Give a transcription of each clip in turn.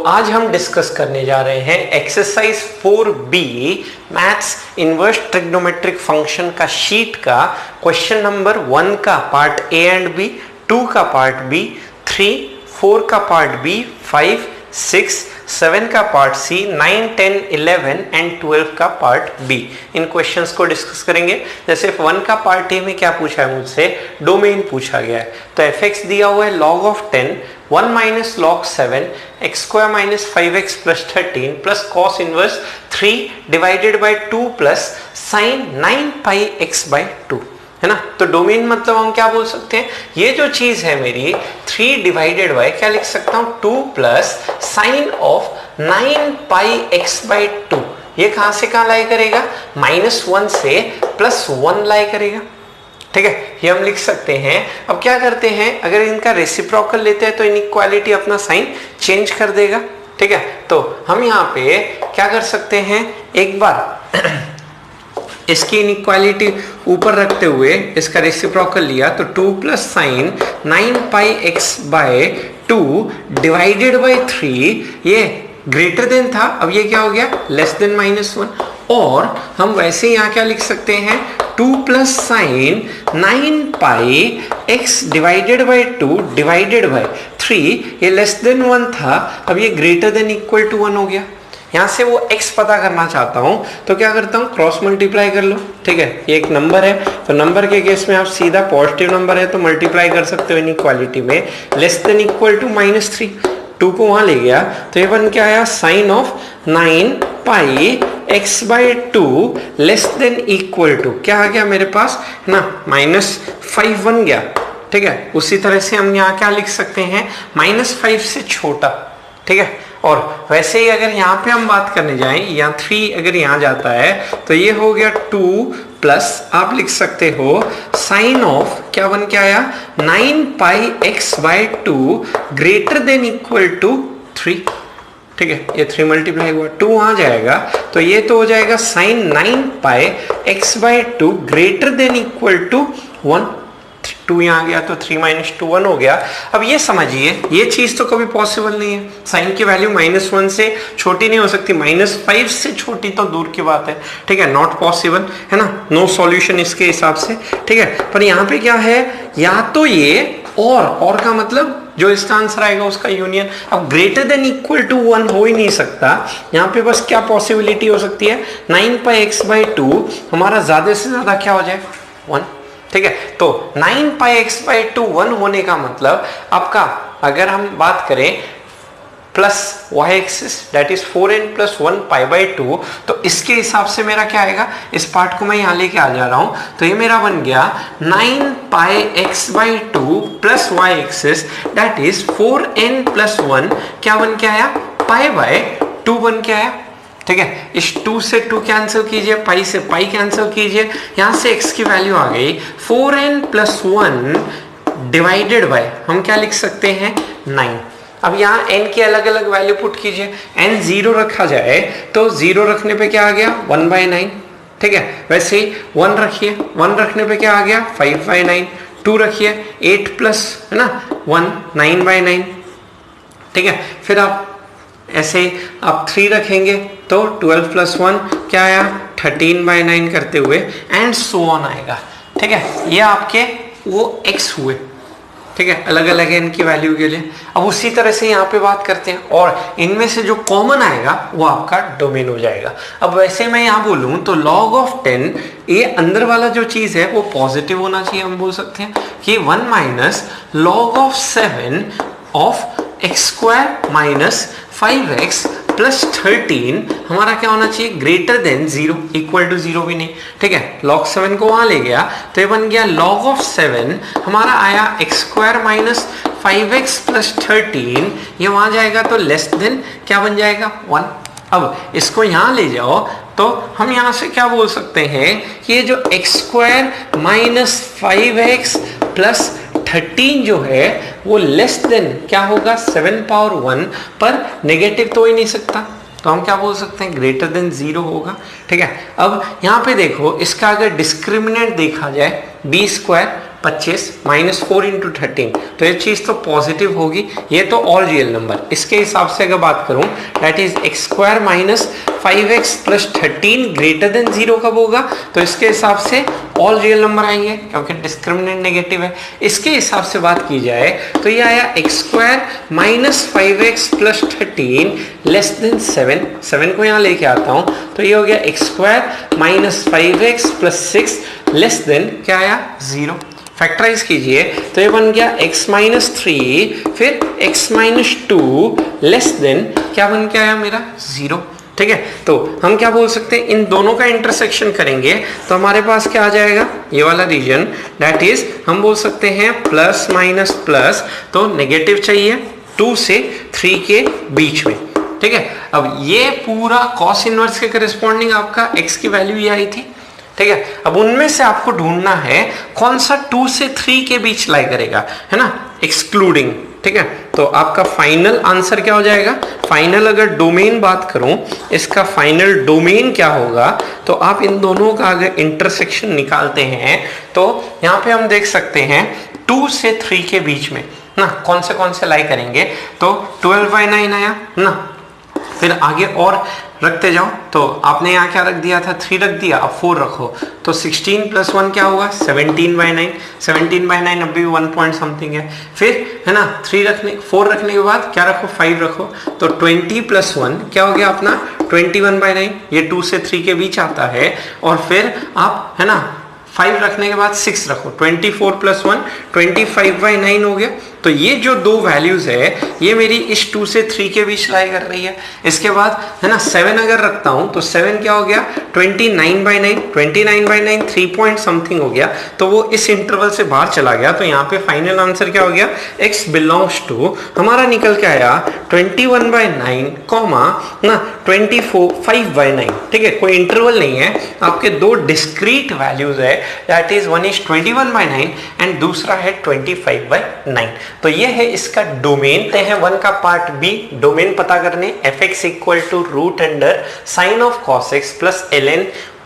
आज हम डिस्कस करने जा रहे हैं exercise 4B maths inverse trigonometric function का शीट का क्वेश्चन नंबर 1 का पार्ट ए एंड बी, 2 का पार्ट बी, 3, 4 का पार्ट बी, 5, 6, 7 का पार्ट सी, 9, 10, 11 एंड 12 का पार्ट बी। इन क्वेश्चंस को डिस्कस करेंगे। जैसे 1 का पार्ट ए में क्या पूछा है मुझसे, डोमेन पूछा गया है। तो एफ एक्स दिया हुआ है log of 10, 1 minus log 7, x square minus 5x plus 13 plus cos inverse 3 divided by 2 plus sine 9 pi x by 2, है ना। तो डोमेन मतलब हम क्या बोल सकते हैं, ये जो चीज है मेरी 3 डिवाइडेड बाई क्या लिख सकता हूं 2 plus sign of 9 pi x by 2। ये कहां से कहां लाई करेगा, -1 से +1 लाई करेगा। ठीक है, ये हम लिख सकते हैं। अब क्या करते हैं, अगर इनका रेसिप्रोकल लेते हैं तो इनइक्वालिटी अपना साइन चेंज कर देगा। ठीक है, तो हम यहाँ पे क्या कर सकते हैं, एक बार इसकी इनइक्वालिटी ऊपर रखते हुए इसका रेसिप्रोकल लिया तो 2 plus sine 9 pi x by 2 divided by 3, ये ग्रेटर देन था, अब ये क्या हो गया लेस देन -1। और हम वैसे यहाँ क्या लिख सकते हैं, 2 plus sine 9 pi x divided by 2 divided by 3, ये लेस देन 1 था, अब ये ग्रेटर देन इक्वल टू 1 हो गया। यहां से वो x पता करना चाहता हूं तो क्या करता हूं, क्रॉस मल्टीप्लाई कर लो। ठीक है, ये एक नंबर है तो नंबर के केस में आप सीधा पॉजिटिव नंबर है तो मल्टीप्लाई कर सकते हो इनइक्वालिटी में, लेस देन इक्वल टू -3, 2 को वहां ले गया तो ये बन के आया sine of 9 pi x by 2 less than equal to क्या आ गया मेरे पास, है ना, -5 बन गया। ठीक है, उसी तरह से हम यहाँ क्या लिख सकते हैं, -5 से छोटा। ठीक है, और वैसे ही अगर यहाँ पे हम बात करने जाएं, यहाँ 3 अगर यहाँ जाता है तो ये हो गया 2 प्लस आप लिख सकते हो साइन ऑफ क्या बन के आया 9 pi x by 2 greater than equal to 3। ठीक है, ये 3 मल्टीप्लाई हुआ, 2 वहां जाएगा तो ये तो हो जाएगा sine 9 pi x by 2 greater than equal to 1। 2 यहाँ गया तो 3 माइनस 2 1 हो गया। अब ये समझिए, ये चीज तो कभी पॉसिबल नहीं है, साइन की वैल्यू -1 से छोटी नहीं हो सकती, -5 से छोटी तो दूर की बात है। ठीक है, नॉट पॉसिबल, है ना, नो सॉल्यूशन इसके हिसाब से। ठीक है, पर यहाँ पे क्या है, या तो ये और का मतलब जो इसका आंसर आएगा उसका यूनियन। अब ग्रेटर देन इक्वल टू 1 हो ही नहीं सकता, यहाँ पे बस क्या पॉसिबिलिटी हो सकती है, 9 पाई x बाई 2 हमारा ज्यादा से ज्यादा क्या हो जाए 1। ठीक है, तो 9 पाई x बाई 2 1 होने का मतलब आपका, अगर हम बात करें plus y axis that is 4n plus 1 pi by 2, तो इसके हिसाब से मेरा क्या आएगा, इस पार्ट को मैं यहाँ लेके आ जा रहा हूं तो ये मेरा बन गया 9 pi x by 2 plus y axis that is 4n plus 1 क्या बन के आया, पाई बाई 2 बन के आया। ठीक है, इस 2 से 2 कैंसिल कीजिए, पाई से पाई कैंसिल कीजिए, यहां से x की वैल्यू आ गई 4n प्लस 1 डिवाइडेड बाय हम क्या लिख सकते हैं 9। अब यहाँ n की अलग अलग वैल्यू पुट कीजिए, n 0 रखा जाए तो 0 रखने पे क्या आ गया 1/9। ठीक है, वैसे ही 1 रखिए, 1 रखने पे क्या आ गया 5/9, 2 रखिए 8 प्लस, है ना, 1 9/9। ठीक है, फिर आप ऐसे आप 3 रखेंगे तो 12 प्लस 1 क्या आया 13/9 करते हुए एंड सो ऑन आएगा। ठीक है, ये आपके वो x हुए। ठीक है, अलग अलग है इनकी वैल्यू के लिए। अब उसी तरह से यहाँ पे बात करते हैं और इनमें से जो कॉमन आएगा वो आपका डोमेन हो जाएगा। अब वैसे मैं यहाँ बोलूँ तो log of 10, ये अंदर वाला जो चीज है वो पॉजिटिव होना चाहिए। हम बोल सकते हैं कि 1 minus log of 7 of x square minus 5x plus 13 हमारा क्या होना चाहिए, ग्रेटर देन 0, इक्वल टू 0 भी नहीं। ठीक है, log 7 को वहां ले गया तो ये बन गया log of 7 हमारा आया x square minus 5x plus 13, ये वहां जाएगा तो लेस देन क्या बन जाएगा 1। अब इसको यहाँ ले जाओ तो हम यहाँ से क्या बोल सकते हैं कि ये जो x square minus 5x plus 13 जो है वो लेस देन क्या होगा 7 पावर 1, पर नेगेटिव तो ही नहीं सकता तो हम क्या बोल सकते हैं ग्रेटर देन 0 होगा। ठीक है, अब यहाँ पे देखो इसका अगर डिस्क्रिमिनेंट देखा जाए b स्क्वायर 25 -4 × 13, तो ये चीज तो पॉजिटिव होगी, ये तो ऑल रियल नंबर। इसके हिसाब से अगर बात करूं that is x² - 5x + 13 greater than 0 कब होगा, तो इसके हिसाब से ऑल रियल नंबर आएंगे क्योंकि डिस्क्रिमिनेंट नेगेटिव है। इसके हिसाब से बात की जाए तो ये आया x² - 5x + 13 लेस देन 7, 7 को यहाँ लेके आता हूं तो ये हो गया x² - 5x + 6 लेस देन क्या आया 0। फैक्टराइज कीजिए तो ये बन गया x - 3 फिर x - 2 लेस देन क्या बन के आया मेरा 0। ठीक है, तो हम क्या बोल सकते हैं, इन दोनों का इंटरसेक्शन करेंगे तो हमारे पास क्या आ जाएगा, ये वाला रीजन दैट इज हम बोल सकते हैं प्लस माइनस प्लस, तो नेगेटिव चाहिए 2 से 3 के बीच में। ठीक है, अब ये पूरा कॉस इनवर्स के करस्पॉन्डिंग आपका x की वैल्यू ये आई थी। ठीक है, अब उनमें से आपको ढूंढना है कौन सा 2 से 3 के बीच लाई करेगा, है ना, एक्सक्लूडिंग। ठीक है, तो आपका फाइनल आंसर क्या हो जाएगा, फाइनल अगर डोमेन बात करूं, इसका फाइनल डोमेन क्या होगा, तो आप इन दोनों का अगर इंटरसेक्शन निकालते हैं तो यहां पे हम देख सकते हैं 2 से 3 के बीच में ना कौन से लाई करेंगे, तो 12/9 आया ना, फिर आगे और रखते जाओ, तो आपने यहाँ क्या रख दिया था, 3 रख दिया, अब 4 रखो तो 16 + 1 क्या हुआ 17/9, 17/9 अभी 1 पॉइंट समथिंग है, फिर है ना 4 रखने के बाद क्या रखो 5 रखो, तो 20 + 1 क्या हो गया अपना 21/9, ये 2 से 3 के बीच आता है, और फिर आप है ना 5 रखने के बाद 6 रखो, 24 + 1 25/9 हो गया। तो ये जो दो वैल्यूज है ये मेरी इस 2 से 3 के बीच लाई कर रही है। इसके बाद है ना 7 अगर रखता हूं तो 7 क्या हो गया 29/9, 29/9 3 पॉइंट समथिंग हो गया, तो वो इस इंटरवल से बाहर चला गया, तो यहाँ पे फाइनल आंसर क्या हो गया, x बिलोंग्स टू हमारा निकल के आया 21/9 कॉमा ना 25/9। ठीक है, कोई इंटरवल नहीं है, आपके दो डिस्क्रीट वैल्यूज है, that is one is 21/9 and दूसरा है 25/9। तो ये है इसका डोमेन। ते हैं 1 का पार्ट बी, डोमेन पता करने fx = √sin of cos x plus ln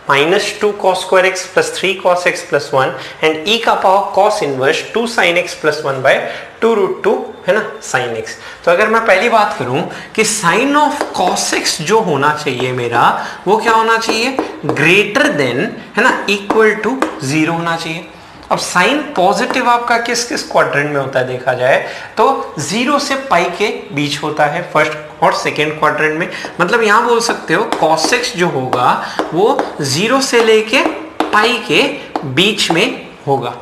-2 cos square x plus 3 cos x plus 1 and e का power cos inverse 2 sin x plus 1/2√2 है ना sin x। तो अगर मैं पहली बात करूं कि sin of cos x जो होना चाहिए मेरा वो क्या होना चाहिए, ग्रेटर देन है ना इक्वल टू 0 होना चाहिए। अब साइन पॉजिटिव आपका किस किस क्वाड्रेंट में होता है देखा जाए तो 0 से पाई के बीच होता है, फर्स्ट और सेकेंड क्वाड्रेंट में। मतलब यहां बोल सकते हो cos x जो होगा वो 0 से लेके पाई के बीच में होगा।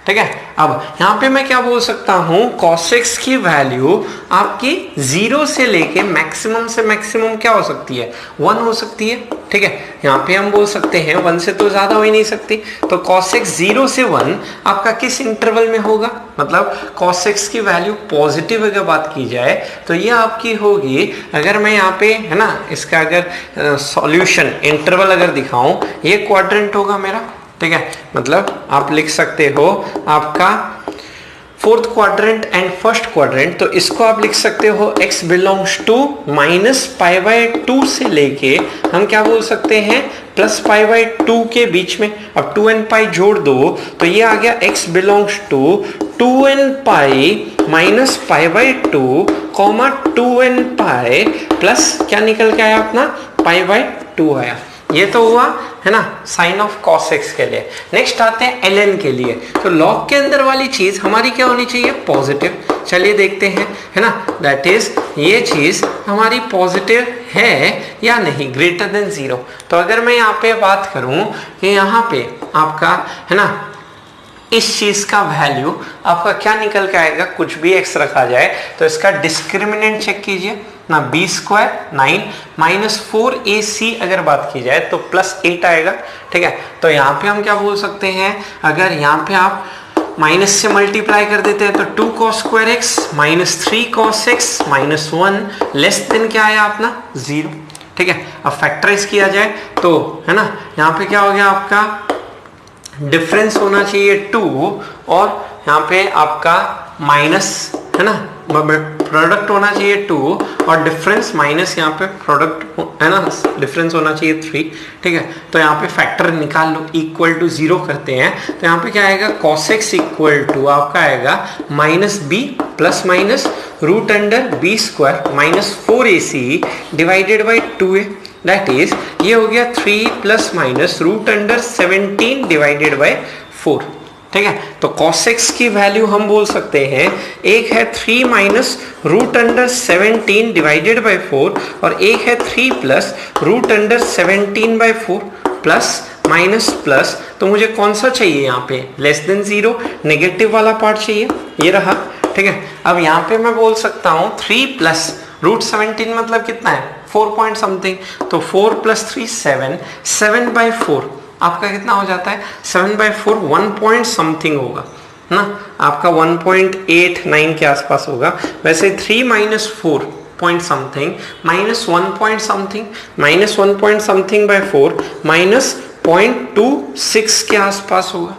ठीक है, अब यहां पे मैं क्या बोल सकता हूं, cos x की वैल्यू आपकी 0 से लेके मैक्सिमम से मैक्सिमम क्या हो सकती है 1 हो सकती है। ठीक है, यहाँ पे हम बोल सकते हैं 1 से तो ज्यादा हो ही नहीं सकती, तो cos x 0 से 1 आपका किस इंटरवल में होगा, मतलब cos x की वैल्यू पॉजिटिव अगर बात की जाए तो ये आपकी होगी, अगर मैं यहाँ पे है ना इसका अगर सॉल्यूशन इंटरवल अगर दिखाऊं, ये क्वाड्रेंट होगा मेरा। ठीक है, मतलब आप लिख सकते हो आपका fourth quadrant and first quadrant, तो इसको आप लिख सकते हो x बिलोंग्स टू -π/2 से लेके हम क्या बोल सकते हैं +π/2 के बीच में। अब 2n π जोड़ दो तो ये आ गया x belongs to 2n π -π/2 2n π plus क्या निकल के आया अपना π/2 आया। ये तो हुआ है ना साइन ऑफ cos x के लिए। नेक्स्ट आते हैं ln के लिए, तो log के अंदर वाली चीज हमारी क्या होनी चाहिए पॉजिटिव। चलिए देखते हैं है ना, दैट इज ये चीज हमारी पॉजिटिव है या नहीं, ग्रेटर देन 0। तो अगर मैं यहाँ पे बात करूं कि यहाँ पे आपका है ना इस चीज का वैल्यू आपका क्या निकल के आएगा, कुछ भी x रखा जाए तो इसका डिस्क्रिमिनेंट चेक कीजिए ना, b² 9 -4ac अगर बात की जाए तो +8 आएगा। ठीक है, तो यहाँ पे हम क्या बोल सकते हैं, अगर यहाँ पे आप माइनस से मल्टीप्लाई कर देते हैं तो 2 cos square x -3 cos x -1 less then क्या आया अपना 0। ठीक है, अब फैक्टराइज किया जाए तो है ना यहाँ पे क्या हो गया आपका डिफरेंस होना चाहिए 2 और यहाँ पे आपका माइनस है ना प्रोडक्ट होना चाहिए 2 और डिफरेंस माइनस यहाँ पे प्रोडक्ट है ना, डिफरेंस होना चाहिए 3, ठीक है। तो यहाँ पे फैक्टर निकाल लो, इक्वल टू 0 करते हैं तो यहाँ पे क्या आएगा, cos x इक्वल टू आपका आएगा minus B plus minus root under B square minus 4ac divided by 2a, that is ये हो गया 3 plus minus root under 17 divided by 4, ठीक है। तो cos x की वैल्यू हम बोल सकते हैं, एक है 3 minus root under 17 divided by 4 और एक है 3 plus root under 17 by 4 plus minus plus. तो मुझे कौन सा चाहिए यहाँ पे, लेस देन 0, नेगेटिव वाला पार्ट चाहिए, ये रहा, ठीक है। अब यहाँ पे मैं बोल सकता हूँ 3 प्लस रूट 17 मतलब कितना है, 4 पॉइंट समथिंग, तो 4 प्लस 3 7, 7 बाई 4 आपका कितना हो जाता है, 7 बाई 4 1 पॉइंट समथिंग होगा ना, आपका 1.89 के आसपास होगा। वैसे 3 minus 4 point something minus 1 point something, minus 1 point something by 4 minus 0.26 के आसपास होगा,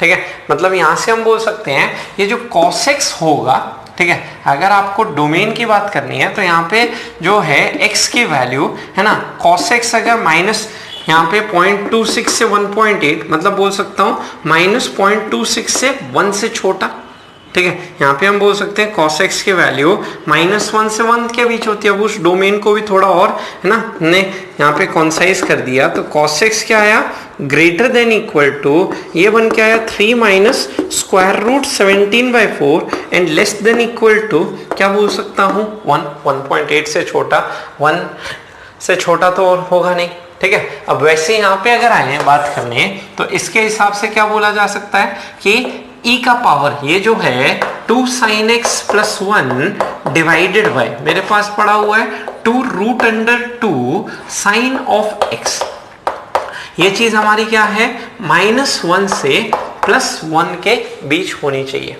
ठीक है। मतलब यहां से हम बोल सकते हैं ये जो cos x होगा, ठीक है, अगर आपको डोमेन की बात करनी है तो यहाँ पे जो है x की वैल्यू है ना, cos x अगर माइनस यहाँ पे 0.26 से 1.8 मतलब बोल सकता हूँ माइनस 0.26 से 1 से छोटा, ठीक है। यहाँ पे हम बोल सकते हैं cos x की वैल्यू -1 से 1 के बीच होती है। अब उस डोमेन को भी थोड़ा और है ना हमने यहाँ पे कॉन्साइज कर दिया, तो cos x क्या आया, ग्रेटर देन इक्वल टू, ये बन के आया 3 minus square root 17 by 4 and less than equal to क्या बोल सकता हूँ 1.8 से छोटा, 1 से छोटा तो और होगा नहीं, ठीक है। अब वैसे यहाँ पे अगर आए हैं बात करने तो इसके हिसाब से क्या बोला जा सकता है कि e का पावर ये जो है 2 sin x plus 1 divided by, मेरे पास पड़ा हुआ है 2 root under 2 sine of x, ये चीज हमारी क्या है, -1 से +1 के बीच होनी चाहिए,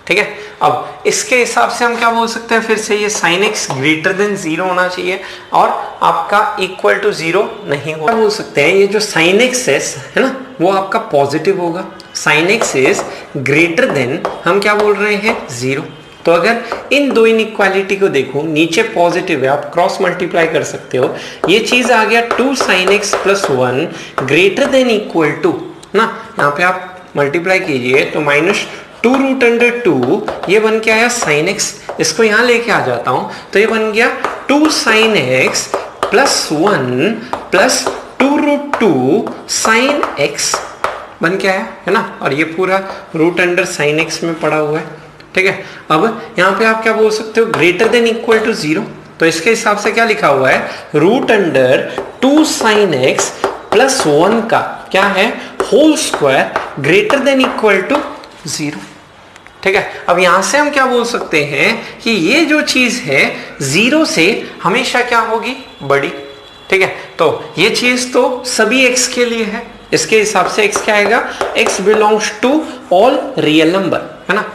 ठीक है। अब इसके हिसाब से हम क्या बोल सकते हैं, फिर से ये sin x ग्रेटर देन 0 होना चाहिए और आपका इक्वल टू 0 नहीं होगा। बोल सकते हैं ये जो sin x है ना वो आपका पॉजिटिव होगा, sin x is greater than, हम क्या बोल रहे हैं 0। तो अगर इन दो इनइक्वालिटी को देखो, नीचे पॉजिटिव है, आप क्रॉस मल्टीप्लाई कर सकते हो, ये चीज आ गया 2 sin x plus 1 greater than equal to ना, यहाँ पे आप मल्टीप्लाई कीजिए तो -2 रूट अंडर 2 ये बन के आया sin x, इसको यहाँ लेके आ जाता हूं तो ये बन गया 2 sin x plus 1 plus 2 root 2 sin x बन के आया है ना, और ये पूरा रूट अंडर sin x में पड़ा हुआ है, ठीक है। अब यहाँ पे आप क्या बोल सकते हो, ग्रेटर देन इक्वल टू 0, तो इसके हिसाब से क्या लिखा हुआ है, root under 2 sin x plus 1 का क्या है whole square greater than equal to 0, ठीक है। अब यहां से हम क्या बोल सकते हैं कि ये जो चीज है 0 से हमेशा क्या होगी, बड़ी, ठीक है। तो ये चीज तो सभी x के लिए है, इसके हिसाब से x क्या आएगा, x belongs to all real number, है ना।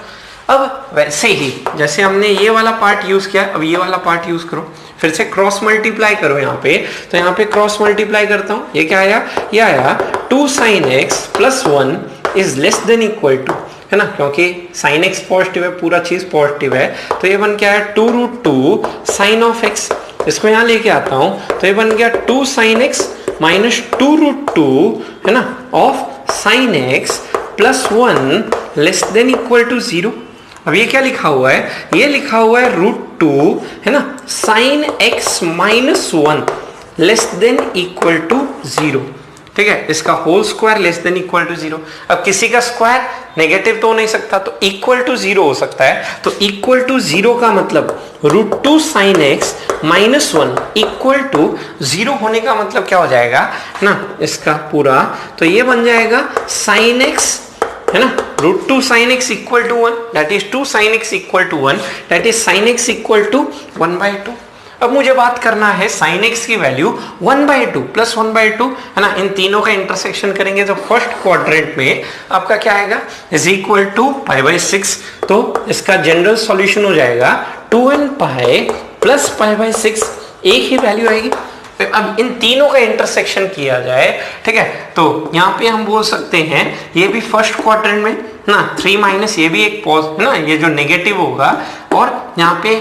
अब वैसे ही जैसे हमने ये वाला पार्ट यूज किया, अब ये वाला पार्ट यूज करो, फिर से क्रॉस मल्टीप्लाई करो यहाँ पे, तो यहाँ पे क्रॉस मल्टीप्लाई करता हूँ, ये क्या आया, ये आया 2 sin x plus 1 is less than equal to, है ना, क्योंकि sin x पॉजिटिव है, पूरा चीज पॉजिटिव है, तो ये बन के आया 2 रूट 2 साइन ऑफ x, इसको यहाँ लेके आता हूँ तो ये बन गया 2 sin x माइनस 2 रूट 2 है ना of sin x plus 1 less than equal to 0। अब ये क्या लिखा हुआ है, ये लिखा हुआ है रूट 2 है ना sin x minus 1 less than equal to 0, ठीक है, इसका whole square less than equal to 0। अब किसी का स्क्वायर नेगेटिव तो हो नहीं सकता, तो इक्वल टू 0 हो सकता है, तो इक्वल टू 0 का मतलब root 2 sin x minus 1 equal to 0 होने का मतलब क्या हो जाएगा ना, इसका पूरा, तो ये बन जाएगा sin x है ना, root 2 sin x equal to 1, that is 2 sin x equal to 1, that is sin x equal to 1/2। अब मुझे बात करना है sin x की वैल्यू 1/2 प्लस 1/2 है ना, इन तीनों का इंटरसेक्शन करेंगे तो फर्स्ट क्वाड्रेंट में आपका क्या आएगा, इज इक्वल टू π/6, तो इसका जनरल सॉल्यूशन हो जाएगा 2n पाई प्लस π/6, एक ही वैल्यू आएगी। अब इन तीनों का इंटरसेक्शन किया जाए, ठीक है, तो यहाँ पे हम बोल सकते हैं ये भी फर्स्ट क्वाड्रेंट में ना 3 माइनस, ये भी एक पॉज है ना, ये जो नेगेटिव होगा, और यहाँ पे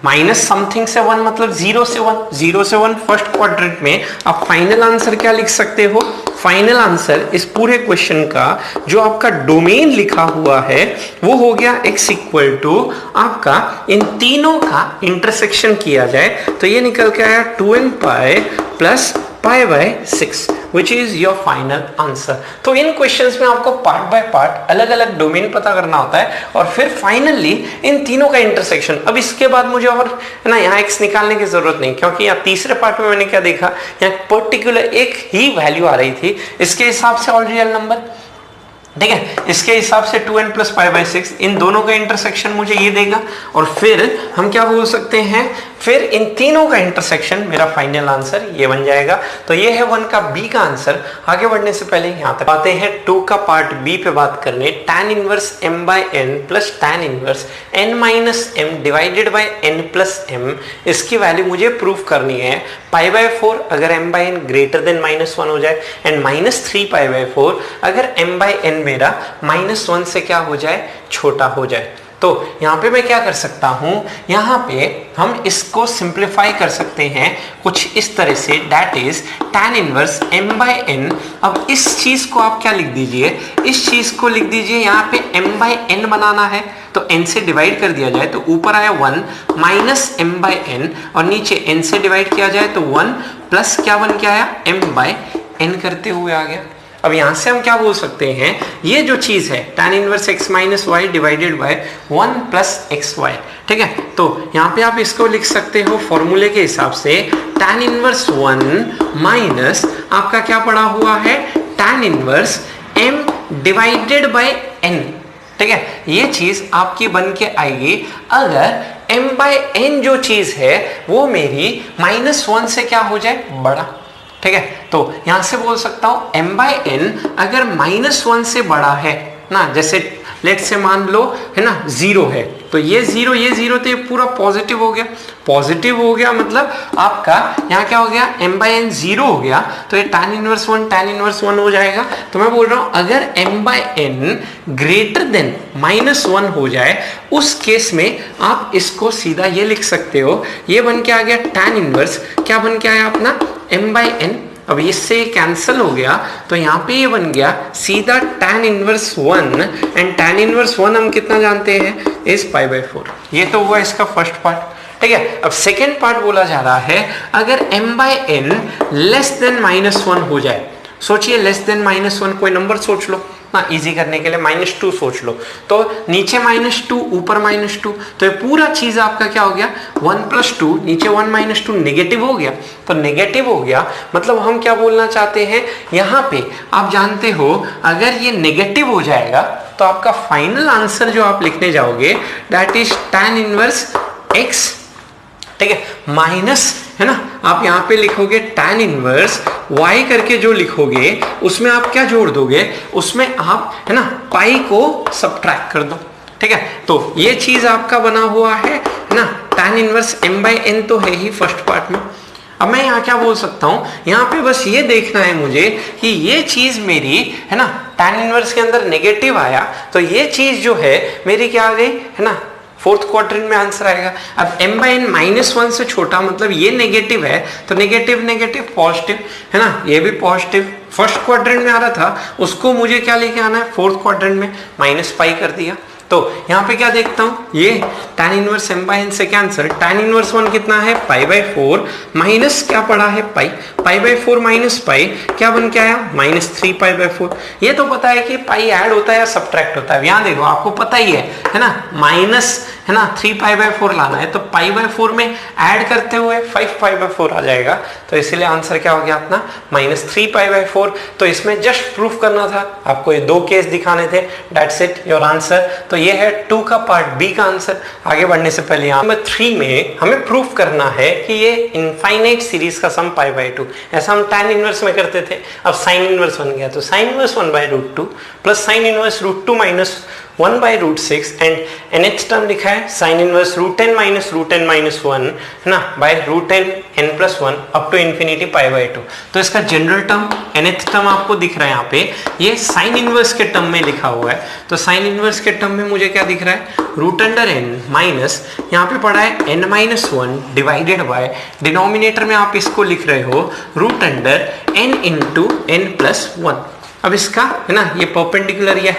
माइनस समथिंग से 1 मतलब 0 से 1, 0 से 1 फर्स्ट क्वाड्रेंट में। आप फाइनल आंसर क्या लिख सकते हो? फाइनल आंसर इस पूरे क्वेश्चन का जो आपका डोमेन लिखा हुआ है वो हो गया x इक्वल टू आपका इन तीनों का इंटरसेक्शन किया जाए तो ये निकल के आया 2n pi plus pi by 6 which is your final answer। तो इन क्वेश्चंस में आपको पार्ट बाय पार्ट अलग अलग डोमेन पता करना होता है और फिर फाइनली इन तीनों का इंटरसेक्शन। अब इसके बाद मुझे और है ना यहाँ x निकालने की जरूरत नहीं, क्योंकि यहाँ तीसरे पार्ट में मैंने क्या देखा, यहाँ पर्टिकुलर एक ही वैल्यू आ रही थी, इसके हिसाब से ऑल रियल नंबर, ठीक है, इसके हिसाब से 2n प्लस पाई बाय 6, इन दोनों का इंटरसेक्शन मुझे ये देगा और फिर हम क्या बोल सकते हैं, फिर इन तीनों का इंटरसेक्शन मेरा फाइनल आंसर ये बन जाएगा। तो ये है 1 का बी का आंसर। आगे बढ़ने से पहले यहाँ तक आते हैं 2 का पार्ट बी पे बात करने। tan inverse m by n plus tan inverse n minus m divided by n plus m, इसकी वैल्यू मुझे प्रूफ करनी है पाई बाय 4 अगर m by n greater than -1 हो जाए एंड -3 पाई बाय 4 अगर m बाय n मेरा -1 से क्या हो जाए, छोटा हो जाए। तो यहाँ पे मैं क्या कर सकता हूँ, यहाँ पे हम इसको सिंप्लीफाई कर सकते हैं कुछ इस तरह से, that is tan inverse m by n। अब इस चीज को आप क्या लिख दीजिए, इस चीज को लिख दीजिए यहाँ पे m बाय n बनाना है तो n से डिवाइड कर दिया जाए तो ऊपर आया 1 माइनस m बाय n और नीचे n से डिवाइड किया जाए तो 1 प्लस क्या बन के आया, m बाय n करते हुए आ गया। अब यहां से हम क्या बोल सकते हैं, ये जो चीज है tan inverse x minus y divided by 1 plus x y, ठीक है। तो यहाँ पे आप इसको लिख सकते हो फॉर्मूले के हिसाब से tan इनवर्स 1 माइनस आपका क्या पड़ा हुआ है, tan inverse m divided by n, ठीक है। ये चीज आपकी बन के आएगी अगर m बाय n जो चीज है वो मेरी -1 से क्या हो जाए, बड़ा, ठीक है। तो यहां से बोल सकता हूं m बाय n अगर -1 से बड़ा है ना, जैसे लेट से मान लो है ना 0 है तो ये 0 तो ये पूरा पॉजिटिव हो गया, पॉजिटिव हो गया मतलब आपका यहाँ क्या हो गया, m बाय n 0 हो गया तो ये tan इनवर्स 1 हो जाएगा। तो मैं बोल रहा हूं अगर m by n greater than -1 हो जाए उस केस में आप इसको सीधा ये लिख सकते हो, ये बन के आ गया tan इनवर्स, क्या बन के आया अपना m बाय n। अब इससे कैंसिल हो गया तो यहाँ पे ये बन गया सीधा tan inverse 1 and tan inverse 1 हम कितना जानते हैं, इज पाई बाय 4। ये तो हुआ इसका फर्स्ट पार्ट, ठीक है। अब सेकेंड पार्ट बोला जा रहा है अगर m by n less than -1 हो जाए, सोचिए लेस देन -1 कोई नंबर सोच लो ना, इजी करने के लिए -2 सोच लो, तो नीचे -2 ऊपर -2 तो ये पूरा चीज आपका क्या हो गया, 1 प्लस 2 नीचे 1 2 नेगेटिव हो गया। तो नेगेटिव हो गया मतलब हम क्या बोलना चाहते हैं, यहाँ पे आप जानते हो अगर ये नेगेटिव हो जाएगा तो आपका फाइनल आंसर जो आप लिखने जाओगे that is tan inverse x, ठीक है, माइनस है ना, आप यहाँ पे लिखोगे tan इनवर्स y करके जो लिखोगे उसमें आप क्या जोड़ दोगे, उसमें आप है ना पाई को सब्ट्रैक्ट कर दो, ठीक है। तो ये चीज आपका बना हुआ है ना, tan inverse m by n तो है ही फर्स्ट पार्ट में। अब मैं यहाँ क्या बोल सकता हूँ, यहाँ पे बस ये देखना है मुझे कि ये चीज मेरी है ना tan इनवर्स के अंदर नेगेटिव आया तो ये चीज जो है मेरी क्या आ गई है ना, फोर्थ क्वाड्रेंट में आंसर आएगा। अब m बाय n -1 से छोटा मतलब ये नेगेटिव है तो नेगेटिव पॉजिटिव है ना, ये भी पॉजिटिव फर्स्ट क्वाड्रेंट में आ रहा था उसको मुझे क्या लेके आना है, फोर्थ क्वाड्रेंट में -पाई कर दिया। तो यहाँ पे क्या देखता हूँ, ये tan inverse m by n से कैंसर, tan इनवर्स 1 कितना है, पाई बाय 4 माइनस क्या पड़ा है, पाई बाय 4 माइनस पाई क्या बन के आया, -3 पाई बाय 4। ये तो पता है कि पाई ऐड होता है या सब्ट्रैक्ट होता है, यहाँ देखो आपको पता ही है ना, माइनस है ना 3 पाई बाय 4 लाना है तो पाई बाय 4 में ऐड करते हुए 5 पाई बाय 4 आ जाएगा। तो इसीलिए आंसर क्या हो गया अपना -3 पाई बाय 4। तो इसमें जस्ट प्रूफ करना था आपको, ये 2 केस दिखाने थे, दैट्स इट योर आंसर। तो ये है 2 का पार्ट बी का आंसर। आगे बढ़ने से पहले यहाँ नंबर 3 में हमें प्रूफ करना है कि ये इनफाइनाइट सीरीज का सम पाई बाय 2, ऐसा हम tan इनवर्स में करते थे, अब साइन इनवर्स बन गया तो sine inverse 1 by √2 plus sine inverse √2 minus 1/√6 and nth term लिखा है साइन इनवर्स √10 माइनस √10 माइनस 1 है ना bye √10 n+1 up to infinity π/2। तो इसका जनरल टर्म nth टर्म आपको दिख रहा है यहाँ पे, ये साइन इनवर्स के टर्म में लिखा हुआ है। तो साइन इनवर्स के टर्म में मुझे क्या दिख रहा है, √n माइनस यहाँ पे पड़ा है n-1 डिवाइडेड बाय, डिनोमिनेटर में आप इसको लिख रहे हो √n इंटू n+1। अब इसका है ना ये परपेंडिकुलर या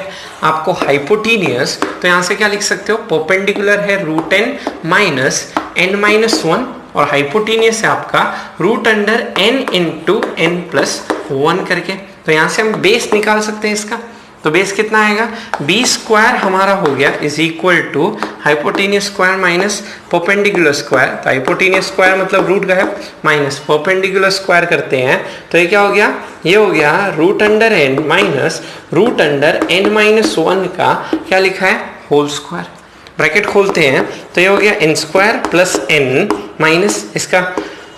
आपको हाइपोटीनियस, तो यहाँ से क्या लिख सकते हो, परपेंडिकुलर है √n माइनस n-1 और हाइपोटीनियस है आपका √n इंटू n+1 करके। तो यहाँ से हम बेस निकाल सकते हैं इसका। तो बेस कितना आएगा, b² हमारा हो गया is equal to hypotenuse square minus perpendicular square. तो हाइपोटेनियस स्क्वायर मतलब रूट गया माइनस परपेंडिकुलर स्क्वायर करते हैं तो ये क्या हो गया, ये हो गया √n माइनस √n-1 का क्या लिखा है, होल स्क्वायर। ब्रैकेट खोलते हैं तो ये हो गया n² प्लस n माइनस इसका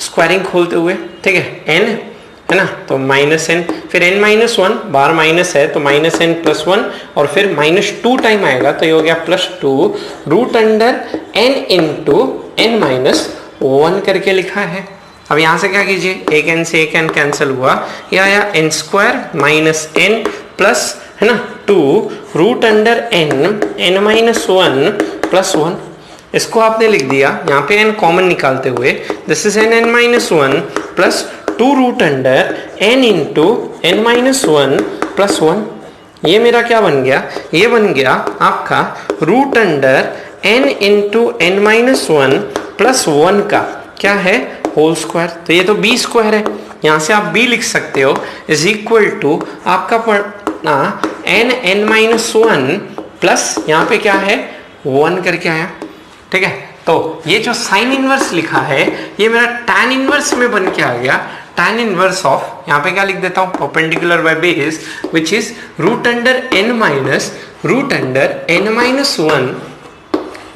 स्क्वायरिंग खोलते हुए, ठीक है, n है ना, तो -n, फिर n-1 बार माइनस है तो -n+1 और फिर -2 टाइम आएगा तो ये हो गया +2 √n इंटू n-1 करके लिखा है। अब यहाँ से क्या कीजिए, एक n से एक n कैंसिल हुआ, ये आया n² माइनस n प्लस है ना 2 √n प्लस 1। इसको आपने लिख दिया, यहाँ पे n कॉमन निकालते हुए this is n-1 plus 2 √n into n-1 plus 1। ये मेरा क्या बन गया, ये बन गया आपका √n इंटू n-1 प्लस 1 का क्या है, होल स्क्वायर। तो ये तो b² है, यहाँ से आप b लिख सकते हो इज इक्वल टू आपका पढ़ना n-1 प्लस यहाँ पे क्या है 1 करके आया, ठीक है। तो ये जो साइन इनवर्स लिखा है ये मेरा टैन इनवर्स में बन के आ गया, tan इनवर्स ऑफ, यहाँ पे क्या लिख देता हूँ, perpendicular by base which is √n minus √n-1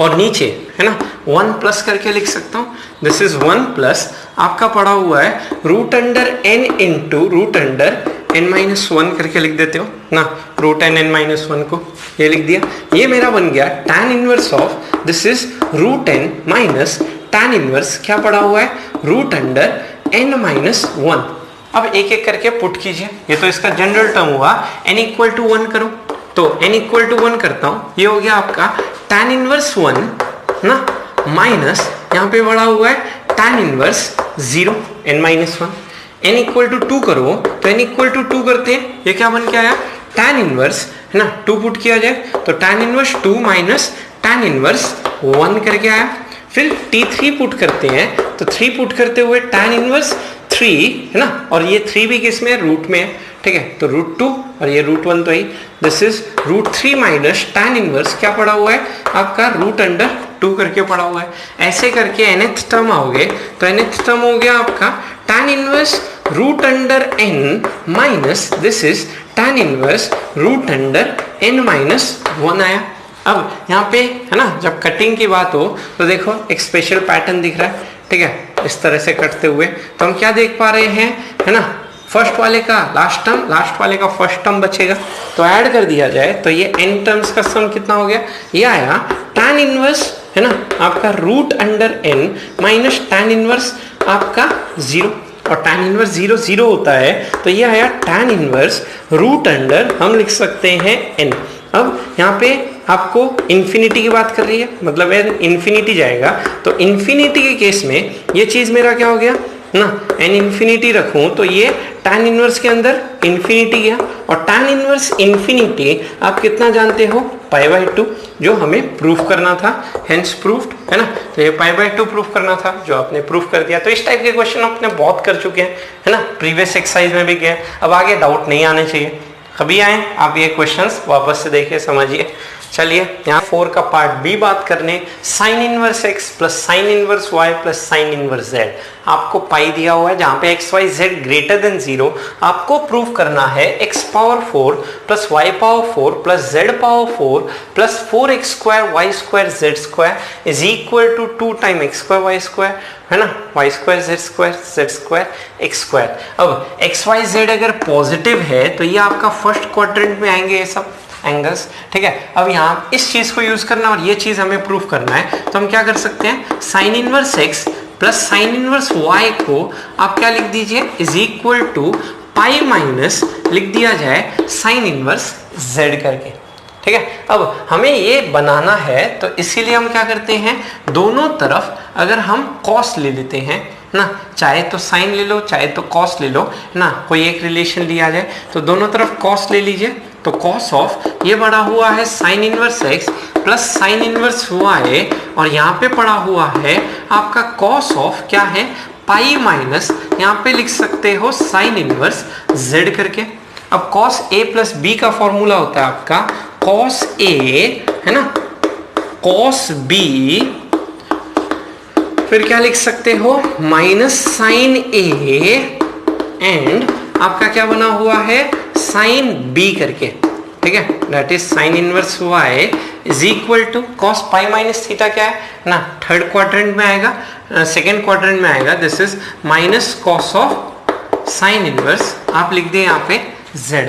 और नीचे है ना 1 प्लस करके लिख सकता हूँ, दिस इज 1 प्लस आपका पड़ा हुआ है √n इंटू √n-1 करके लिख देते हो ना, √n-1 को ये लिख दिया। ये मेरा बन गया tan inverse of, this is √n minus tan inverse क्या पड़ा हुआ है √n-1। अब एक एक करके पुट कीजिए, ये तो इसका जनरल टर्म हुआ, n इक्वल टू 1 करो तो n इक्वल टू 1 करता हूँ, ये हो गया आपका tan इनवर्स 1 ना माइनस यहाँ पे बड़ा हुआ है tan inverse 0 n-1। n equal to 2 करो तो n इक्वल टू 2 करते हैं, ये क्या बन के आया, tan इनवर्स है ना 2 पुट किया जाए तो tan inverse 2 minus tan inverse 1 करके आया। फिर t3 पुट करते हैं तो 3 पुट करते हुए tan इनवर्स 3 है ना, और ये 3 भी किस में है, रूट में है, ठीक है। तो √2 और ये √1 तो ही, this is √3 minus tan inverse क्या पड़ा हुआ है आपका √2 करके पड़ा हुआ है। ऐसे करके nth टर्म आओगे तो nth टर्म हो गया आपका tan inverse √n minus this is tan inverse √n-1 आया। अब यहाँ पे है ना जब कटिंग की बात हो तो देखो एक स्पेशल पैटर्न दिख रहा है, ठीक है, इस तरह से कटते हुए तो हम क्या देख पा रहे हैं, है ना, फर्स्ट वाले का लास्ट टर्म, लास्ट वाले का फर्स्ट टर्म बचेगा तो ऐड कर दिया जाए तो ये n टर्म्स का सम कितना हो गया, ये आया tan इनवर्स है ना आपका √n माइनस tan इनवर्स आपका 0 और tan इनवर्स 0 0 होता है तो ये आया tan इनवर्स √, हम लिख सकते हैं n। अब यहाँ पे आपको इन्फिनिटी की बात कर रही है, मतलब इन्फिनिटी जाएगा तो इन्फिनिटी के केस में ये चीज मेरा क्या हो गया ना, n इन्फिनिटी रखूं तो ये tan इनवर्स के अंदर इन्फिनिटी गया और tan इनवर्स इन्फिनिटी आप कितना जानते हो, π/2, जो हमें प्रूफ करना था, हेंस प्रूफ्ड है ना। तो ये π/2 प्रूफ करना था जो आपने प्रूफ कर दिया। तो इस टाइप के क्वेश्चन अपने बहुत कर चुके हैं है ना, प्रीवियस एक्सरसाइज में भी गए, अब आगे डाउट नहीं आने चाहिए। कभी आए आप ये क्वेश्चंस वापस से देखिए समझिए। चलिए यहाँ 4 का पार्ट बी बात करने, sign inverse x plus sine inverse y plus sine inverse z। आपको पाई दिया हुआ है जहाँ पे x y z greater than 0, आपको प्रूव करना है x power 4 plus y power 4 plus z power 4 plus 4x square y square z square is equal to 2 time x square y square है ना, y square z square x square. अब x y z अगर positive है तो ये आपका first quadrant में आएंगे ये सब एंगल्स, ठीक है। अब यहाँ इस चीज को यूज करना और ये चीज हमें प्रूफ करना है, तो हम क्या कर सकते हैं, sine inverse x plus sine inverse y को आप क्या लिख दीजिए, is equal to pi minus लिख दिया जाए साइन इनवर्स z करके, ठीक है। अब हमें ये बनाना है तो इसीलिए हम क्या करते हैं, दोनों तरफ अगर हम कॉस ले लेते हैं ना, चाहे तो साइन ले लो चाहे तो कॉस ले लो ना, कोई एक रिलेशन लिया जाए तो दोनों तरफ कॉस ले लीजिए, तो कॉस ऑफ ये पड़ा हुआ है sign inverse x plus sine inverse y, और यहाँ पे पड़ा हुआ है आपका कॉस ऑफ क्या है, पाई माइनस यहाँ पे लिख सकते हो साइन इनवर्स z करके। अब कॉस a प्लस b का फॉर्मूला होता है आपका कॉस a, है ना, कॉस b, फिर क्या लिख सकते हो, माइनस साइन a एंड आपका क्या बना हुआ है, साइन b करके, ठीक है। That is sine inverse y is equal to cos pi minus theta क्या है ना, थर्ड क्वाड्रेंट में आएगा, सेकेंड क्वाड्रेंट में आएगा, this is minus cos of sine inverse, आप लिख दें यहाँ पे z।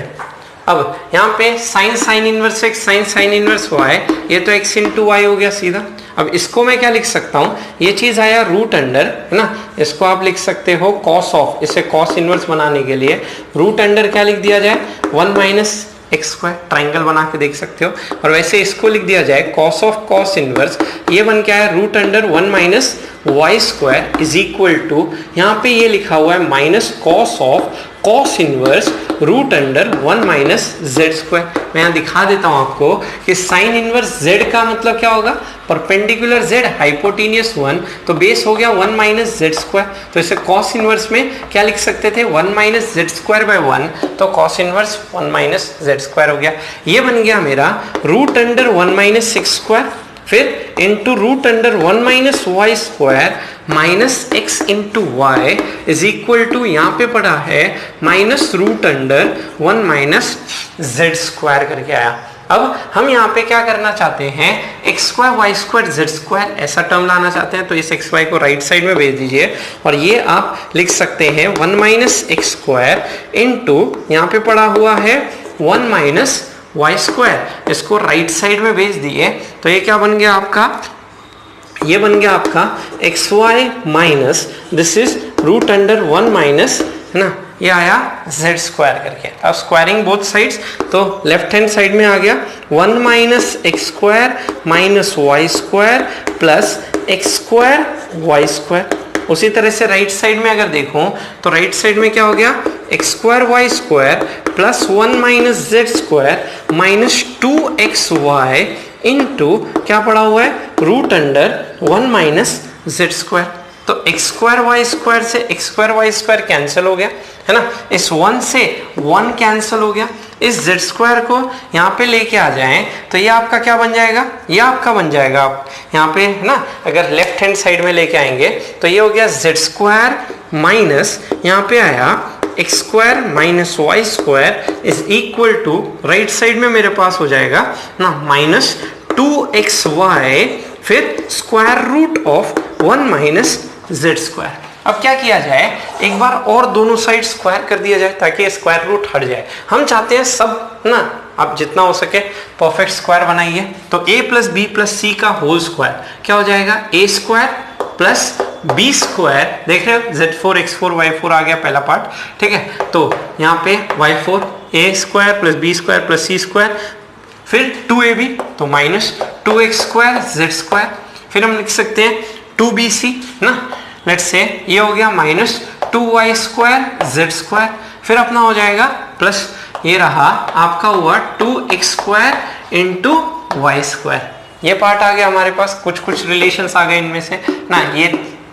अब यहाँ पे sign inverse x sign inverse y, ये तो x इंटू वाई हो गया सीधा। अब इसको मैं क्या लिख सकता हूँ, ये चीज आया रूट अंडर, है ना, इसको आप लिख सकते हो कॉस ऑफ, इसे कॉस इनवर्स बनाने के लिए रूट अंडर क्या लिख दिया जाए, 1 माइनस एक्स स्क्वायर, ट्राइंगल बना के देख सकते हो। और वैसे इसको लिख दिया जाए कॉस ऑफ कॉस इनवर्स, ये बन क्या है, root under 1 minus Y square is equal to, यहाँ पे ये लिखा हुआ है minus cos of cos inverse root under 1 minus Z square. मैं यहाँ दिखा देता हूँ आपको कि साइन इनवर्स जेड का मतलब क्या होगा, परपेंडिकुलर जेड हाइपोटेनियस 1, तो बेस हो गया 1 माइनस जेड स्क्वायर, तो इसे कॉस इनवर्स में क्या लिख सकते थे, 1 माइनस जेड स्क्वायर बाय 1, तो cos inverse 1 minus Z square हो गया। ये बन गया मेरा root under 1 minus x square, फिर into root under 1 minus Y square minus X into Y is equal to, यहाँ पे पड़ा है minus root under 1 minus Z square करके आया। अब हम यहाँ पे क्या करना चाहते हैं, x square Y square Z square ऐसा टर्म लाना चाहते हैं, तो इस एक्स वाई को राइट साइड में भेज दीजिए, और ये आप लिख सकते हैं 1 माइनस एक्स स्क्वायर इंटू यहाँ पे पड़ा हुआ है 1 माइनस वाई स्क्वायर, इसको राइट साइड में भेज दिए, तो ये क्या बन गया आपका, ये बन गया आपका x y minus this is root under 1 minus, है ना, ये आया z स्क्वायर करके। अब स्क्वायरिंग बोथ साइड्स, तो लेफ्ट हैंड साइड में आ गया 1 minus x square minus Y square plus x square Y square. उसी तरह से राइट साइड में अगर देखूं तो राइट साइड में क्या हो गया, x square Y square plus 1 minus Z square minus 2xy into क्या पड़ा हुआ है, root under 1 minus Z square. तो एक्स स्क्वायर वाई स्क्वायर से x square Y square cancel हो गया, है ना, इस 1 से 1 कैंसिल हो गया, इस z स्क्वायर को यहाँ पे लेके आ जाएं तो ये आपका क्या बन जाएगा, ये आपका बन जाएगा, आप यहाँ पे है ना, अगर लेफ्ट हैंड साइड में लेके आएंगे तो ये हो गया z स्क्वायर माइनस यहाँ पे आया x square minus Y square is equal to, right side में मेरे पास हो जाएगा ना माइनस 2xy फिर square root of 1 minus Z square. अब क्या किया जाए, एक बार और दोनों साइड स्क्वायर कर दिया जाए ताकि स्क्वायर रूट हट जाए। हम चाहते हैं सब ना, आप जितना हो सके परफेक्ट स्क्वायर बनाइए, तो a plus b plus c का होल स्क्वायर क्या हो जाएगा, a square plus b square, देख रहे हो z4 x4 y4 आ गया पहला पार्ट, ठीक है। तो यहाँ पे y4 a square plus b square plus c square, फिर 2ab तो minus 2x square Z square, फिर हम लिख सकते हैं 2bc ना, लेट्स से ये हो गया minus 2y square Z square, फिर अपना हो जाएगा प्लस ये रहा आपका हुआ 2x square into y square. ये पार्ट आ गया हमारे पास, कुछ कुछ रिलेशंस आ गए इनमें से ना, ये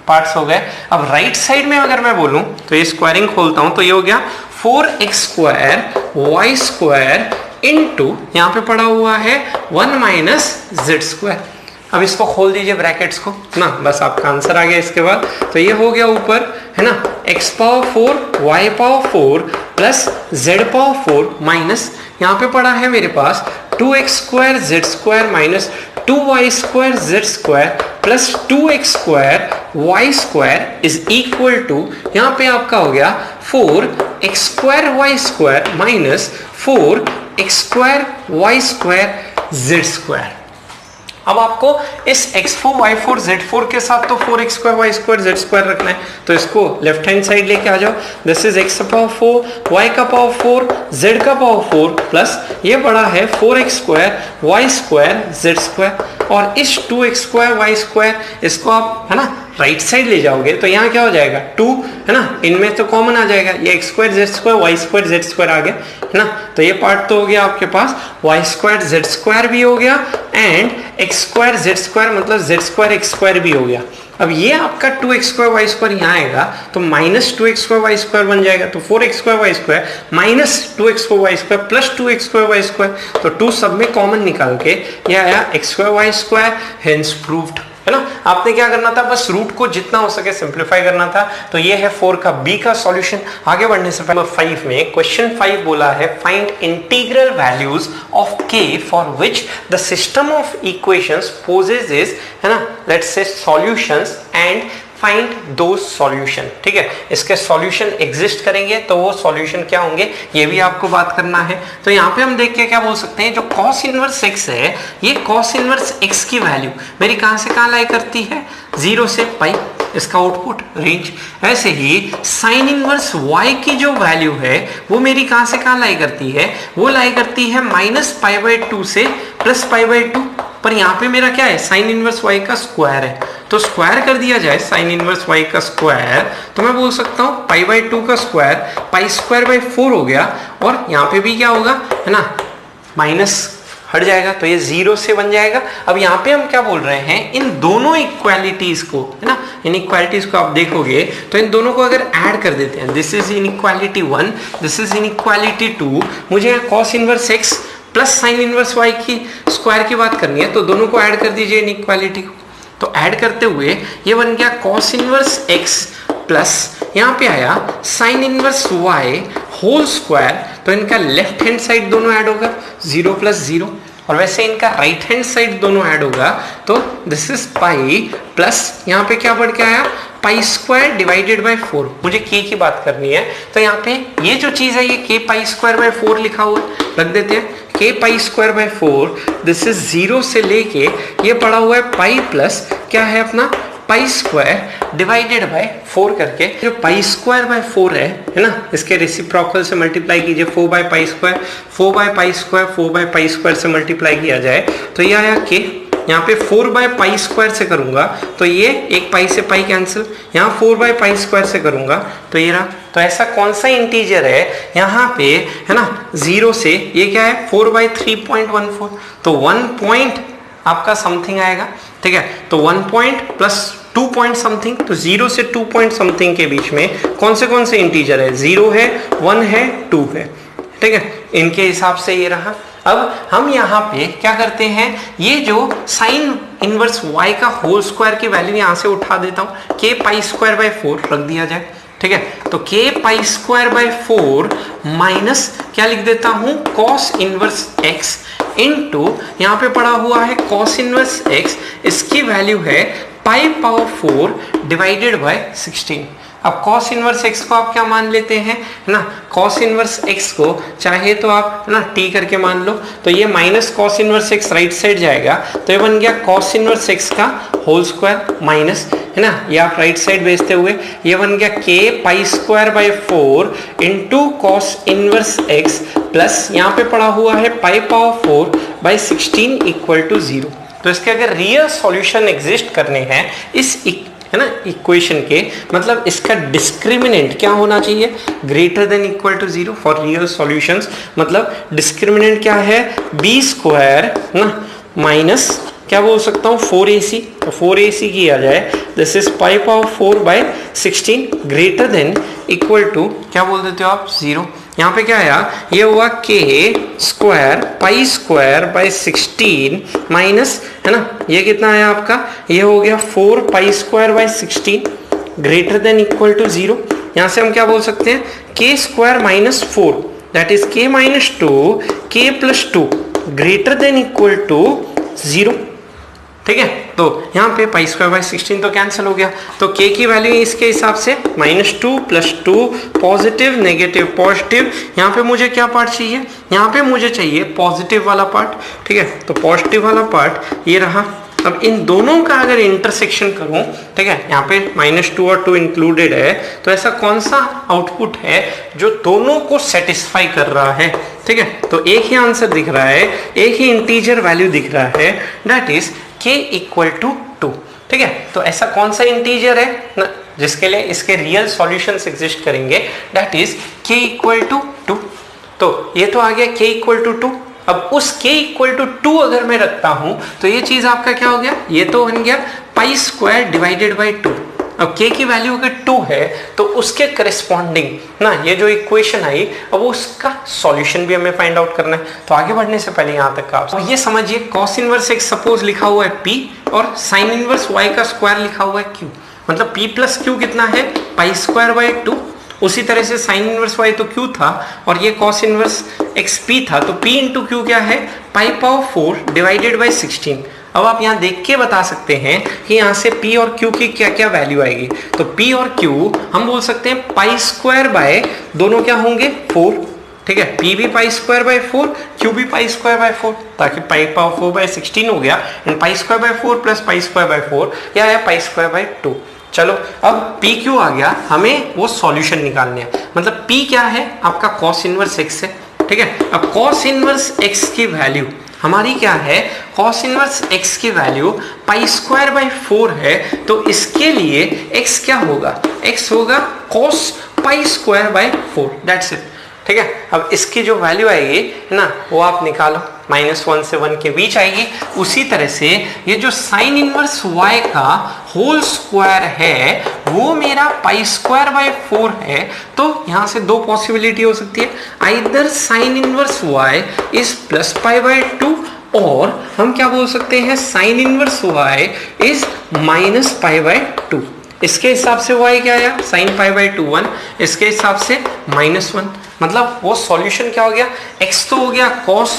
पार्ट्स हो गए। अब राइट साइड में अगर मैं बोलूं तो ये स्क्वायरिंग खोलता हूं तो ये हो गया 4x square Y square into यहाँ पे पड़ा हुआ है 1 माइनस जेड स्क्वायर। अब इसको खोल दीजिए ब्रैकेट्स को ना, बस आपका आंसर आ गया इसके बाद। तो ये हो गया ऊपर है ना x power 4 y power 4 plus z power 4 minus यहाँ पे पड़ा है मेरे पास 2x square Z square minus 2y square Z square plus 2x square y square is equal to, यहाँ पे आपका हो गया 4x square y square minus 4 x square Y square Z square. अब आपको इस x4 y4 z4 के साथ तो 4x square Y square Z square रखना है, तो इसको लेफ्ट हैंड साइड लेके आ जाओ। दिस इज x का पावर 4 y का पावर 4 z का पावर 4 प्लस ये बड़ा है 4x square Y square Z square. और इस 2x स्क्वायर वाई स्क्वायर इसको आप है ना राइट साइड ले जाओगे तो यहाँ क्या हो जाएगा 2 है ना, इनमें तो कॉमन आ जाएगा, ये x square Z square Y square Z square आ गया है ना। तो ये पार्ट तो हो गया आपके पास, वाई स्क्वायर जेड स्क्वायर भी हो गया and x square Z square मतलब जेड स्क्वायर एक्स स्क्वायर भी हो गया। अब ये आपका 2x स्क्वायर वाई स्क्वायर यहाँ आएगा तो minus 2x square Y square बन जाएगा, तो 4x square Y square minus 2x square Y square plus 2x square Y square, तो 2 सब में कॉमन निकाल के ये आया x square Y square, hence proved है ना। आपने क्या करना था, बस रूट को जितना हो सके सिंप्लीफाई करना था। तो ये है 4 का बी का सॉल्यूशन। आगे बढ़ने से पहले 5 में क्वेश्चन 5 बोला है find integral values of k for which the system of equations possesses is है ना let's say solutions and find दो सॉल्यूशन। ठीक है, इसके सॉल्यूशन एग्जिस्ट करेंगे तो वो सॉल्यूशन क्या होंगे ये भी आपको बात करना है। तो यहाँ पे हम देख के क्या बोल सकते हैं, जो cos इनवर्स x है, ये cos इनवर्स x की वैल्यू मेरी कहाँ से कहाँ लाई करती है, 0 से पाई, इसका आउटपुट रेंज। ऐसे ही साइन इनवर्स y की जो वैल्यू है वो मेरी कहाँ से कहाँ लाई करती है, वो लाई करती है -π/2 से +π/2। पर यहाँ पे मेरा क्या है, साइन इनवर्स y का स्क्वायर है, तो स्क्वायर कर दिया जाए साइन इनवर्स y का स्क्वायर, तो मैं बोल सकता हूँ π/2 का स्क्वायर π²/4 हो गया। और यहाँ पे भी क्या होगा है ना, माइनस हट जाएगा तो ये 0 से बन जाएगा। अब यहाँ पे हम क्या बोल रहे हैं, इन दोनों इक्वालिटीज को है ना, इन इक्वालिटीज को आप देखोगे तो इन दोनों को अगर ऐड कर देते हैं, this is inequality 1, this is inequality 2, मुझे cos inverse x plus sine inverse y की स्क्वायर की बात करनी है, तो दोनों को ऐड कर दीजिए इनइक्वालिटी को। तो ऐड करते हुए ये बन गया cos इनवर्स x प्लस यहाँ पे आया sine inverse y whole square, तो इनका लेफ्ट हैंड साइड दोनों ऐड होगा 0 + 0, और वैसे इनका राइट हैंड साइड दोनों ऐड होगा तो दिस इज पाई प्लस यहाँ पे क्या बढ़ के आया π² / 4। मुझे k की बात करनी है तो यहाँ पे ये जो चीज है ये k π² / 4 लिखा हुआ है, रख देते हैं k π² / 4, दिस इज 0 से लेके ये पड़ा हुआ है पाई प्लस क्या है अपना π² / 4 करके, जो π² / 4 है ना, इसके रेसिप्रोकल से मल्टीप्लाई कीजिए 4/π², 4/π² 4/π² से मल्टीप्लाई किया जाए तो ये आया k। यहाँ पे 4/π² से करूंगा तो ये एक पाई से पाई कैंसिल, यहाँ 4/π² से करूंगा तो ये रहा। तो ऐसा कौन सा इंटीजर है यहाँ पे है ना 0 से, ये क्या है 4/3.14, तो 1 पॉइंट आपका समथिंग आएगा। ठीक है, तो 1 पॉइंट प्लस 2 पॉइंट समथिंग, तो 0 से 2 पॉइंट समथिंग के बीच में कौन से इंटीजर है, 0 है, 1 है, 2 है। ठीक है, इनके हिसाब से ये रहा। अब हम यहाँ पे क्या करते हैं, ये जो साइन इनवर्स y का होल स्क्वायर की वैल्यू यहाँ से उठा देता हूँ, k π² / 4 रख दिया जाए। ठीक है, तो k π² / 4 माइनस क्या लिख देता हूँ cos इनवर्स x इनटू यहाँ पे पड़ा हुआ है cos इनवर्स x, इसकी वैल्यू है π⁴ / 16। अब cos इनवर्स x को आप क्या मान लेते हैं ना, cos इनवर्स x को चाहे तो आप ना t करके मान लो, तो ये minus cos inverse x right side जाएगा तो ये बन गया cos इनवर्स x का होल स्क्वायर माइनस है ना, ये आप राइट साइड भेजते हुए ये बन गया k π² / 4 into cos inverse x plus यहाँ पे पड़ा हुआ है π⁴ / 16 = 0। तो इसके अगर रियल सॉल्यूशन एग्जिस्ट करने हैं इस है ना इक्वेशन के, मतलब इसका डिस्क्रिमिनेंट क्या होना चाहिए, > 0 फॉर रियल सॉल्यूशंस। मतलब डिस्क्रिमिनेंट क्या है, b² ना माइनस क्या बोल सकता हूँ 4ac, तो 4ac किया जाए दिस इज π⁴ / 16 > क्या बोल देते हो आप 0। यहाँ पे क्या आया, ये हुआ k² π² / 16 माइनस है ना, ये कितना आया आपका, ये हो गया 4π² / 16 > 0। यहाँ से हम क्या बोल सकते हैं, k² - 4 that is k - 2 k + 2 > 0। ठीक है, तो यहाँ पे पाई स्क्वायर बाय 16 तो कैंसिल हो गया, तो k की वैल्यू इसके हिसाब से -2 + 2 पॉजिटिव नेगेटिव पॉजिटिव। यहाँ पे मुझे क्या पार्ट चाहिए, यहाँ पे मुझे चाहिए पॉजिटिव वाला पार्ट, ठीक है। तो पॉजिटिव वाला पार्ट ये रहा। अब इन दोनों का अगर इंटरसेक्शन करूं, ठीक है, यहाँ पे -2 और 2 इंक्लूडेड है, तो ऐसा कौन सा आउटपुट है जो दोनों को सेटिस्फाई कर रहा है, ठीक है। तो एक ही आंसर दिख रहा है, एक ही इंटीजर वैल्यू दिख रहा है, दैट इज k = 2, ठीक है। तो ऐसा कौन सा इंटीजर है ना जिसके लिए इसके रियल सॉल्यूशंस एग्जिस्ट करेंगे, दैट इज k = 2। तो ये तो आ गया k = 2। अब उस k = 2 अगर मैं रखता हूं तो ये चीज आपका क्या हो गया, ये तो बन गया पाई स्क्वायर डिवाइडेड बाय 2। अब k की वैल्यू अगर 2 है तो उसके करस्पॉन्डिंग ना ये जो इक्वेशन आई, अब उसका सॉल्यूशन भी हमें फाइंड आउट करना है। तो आगे बढ़ने से पहले यहाँ तक का आप ये समझिए, कॉस इनवर्स x सपोज लिखा हुआ है p और साइन इनवर्स y का स्क्वायर लिखा हुआ है q, मतलब p + q कितना है, पाई स्क्वायर बाय 2। उसी तरह से साइन इनवर्स y तो q था और ये कॉस इनवर्स xp था, तो p × q क्या है, पाई पावर 4 डिवाइडेड बाय 16। अब आप यहाँ देख के बता सकते हैं कि यहाँ से p और q की क्या क्या वैल्यू आएगी। तो p और q हम बोल सकते हैं पाई स्क्वायर बाय दोनों क्या होंगे 4, ठीक है। p भी पाई स्क्वायर बाय 4, q भी पाई स्क्वायर बाय 4, ताकि पाई पावर 4 बाय 16 हो गया, and pi square by 4 plus pi square by 4 या है पाई स्क्वायर बाय 2। चलो अब p q आ गया, हमें वो सॉल्यूशन निकालने हैं। मतलब p क्या है, आपका cos इनवर्स x है, ठीक है। अब cos इनवर्स x की वैल्यू हमारी क्या है, cos इनवर्स x की वैल्यू पाई स्क्वायर बाय 4 है, तो इसके लिए x क्या होगा, x होगा cos pi square by 4, that's it, ठीक है। अब इसकी जो वैल्यू आएगी है ना, वो आप निकालो, -1 से 1 के बीच आएगी। उसी तरह से ये जो साइन इनवर्स y का होल स्क्वायर है वो मेरा पाई स्क्वायर बाय 4 है। तो यहाँ से दो पॉसिबिलिटी हो सकती है, either sign inverse y is plus pi by 2, और हम क्या बोल सकते हैं, sine inverse y is minus pi by 2। इसके हिसाब से y क्या आया, साइन पाई बाय 2 1, इसके हिसाब से -1। मतलब वो सॉल्यूशन क्या हो गया, x तो हो गया cos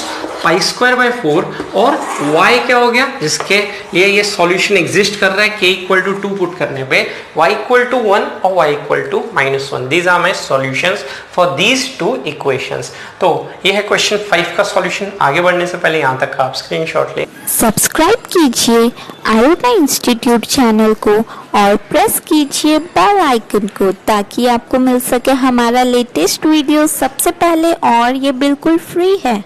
पाई स्क्वायर बाय 4 और y क्या हो गया, जिसके लिए ये सॉल्यूशन एग्जिस्ट कर रहा है k = 2 पुट करने पे, y = 1 और y = -1। These are my solutions for these two equations. तो ये है क्वेश्चन 5 का सॉल्यूशन। आगे बढ़ने से पहले यहाँ तक का आप स्क्रीनशॉट ले सब्सक्राइब कीजिए आयोटा इंस्टीट्यूट चैनल को और प्रेस कीजिए बेल आइकन को, ताकि आपको मिल सके हमारा लेटेस्ट वीडियो सबसे पहले, और ये बिल्कुल फ्री है।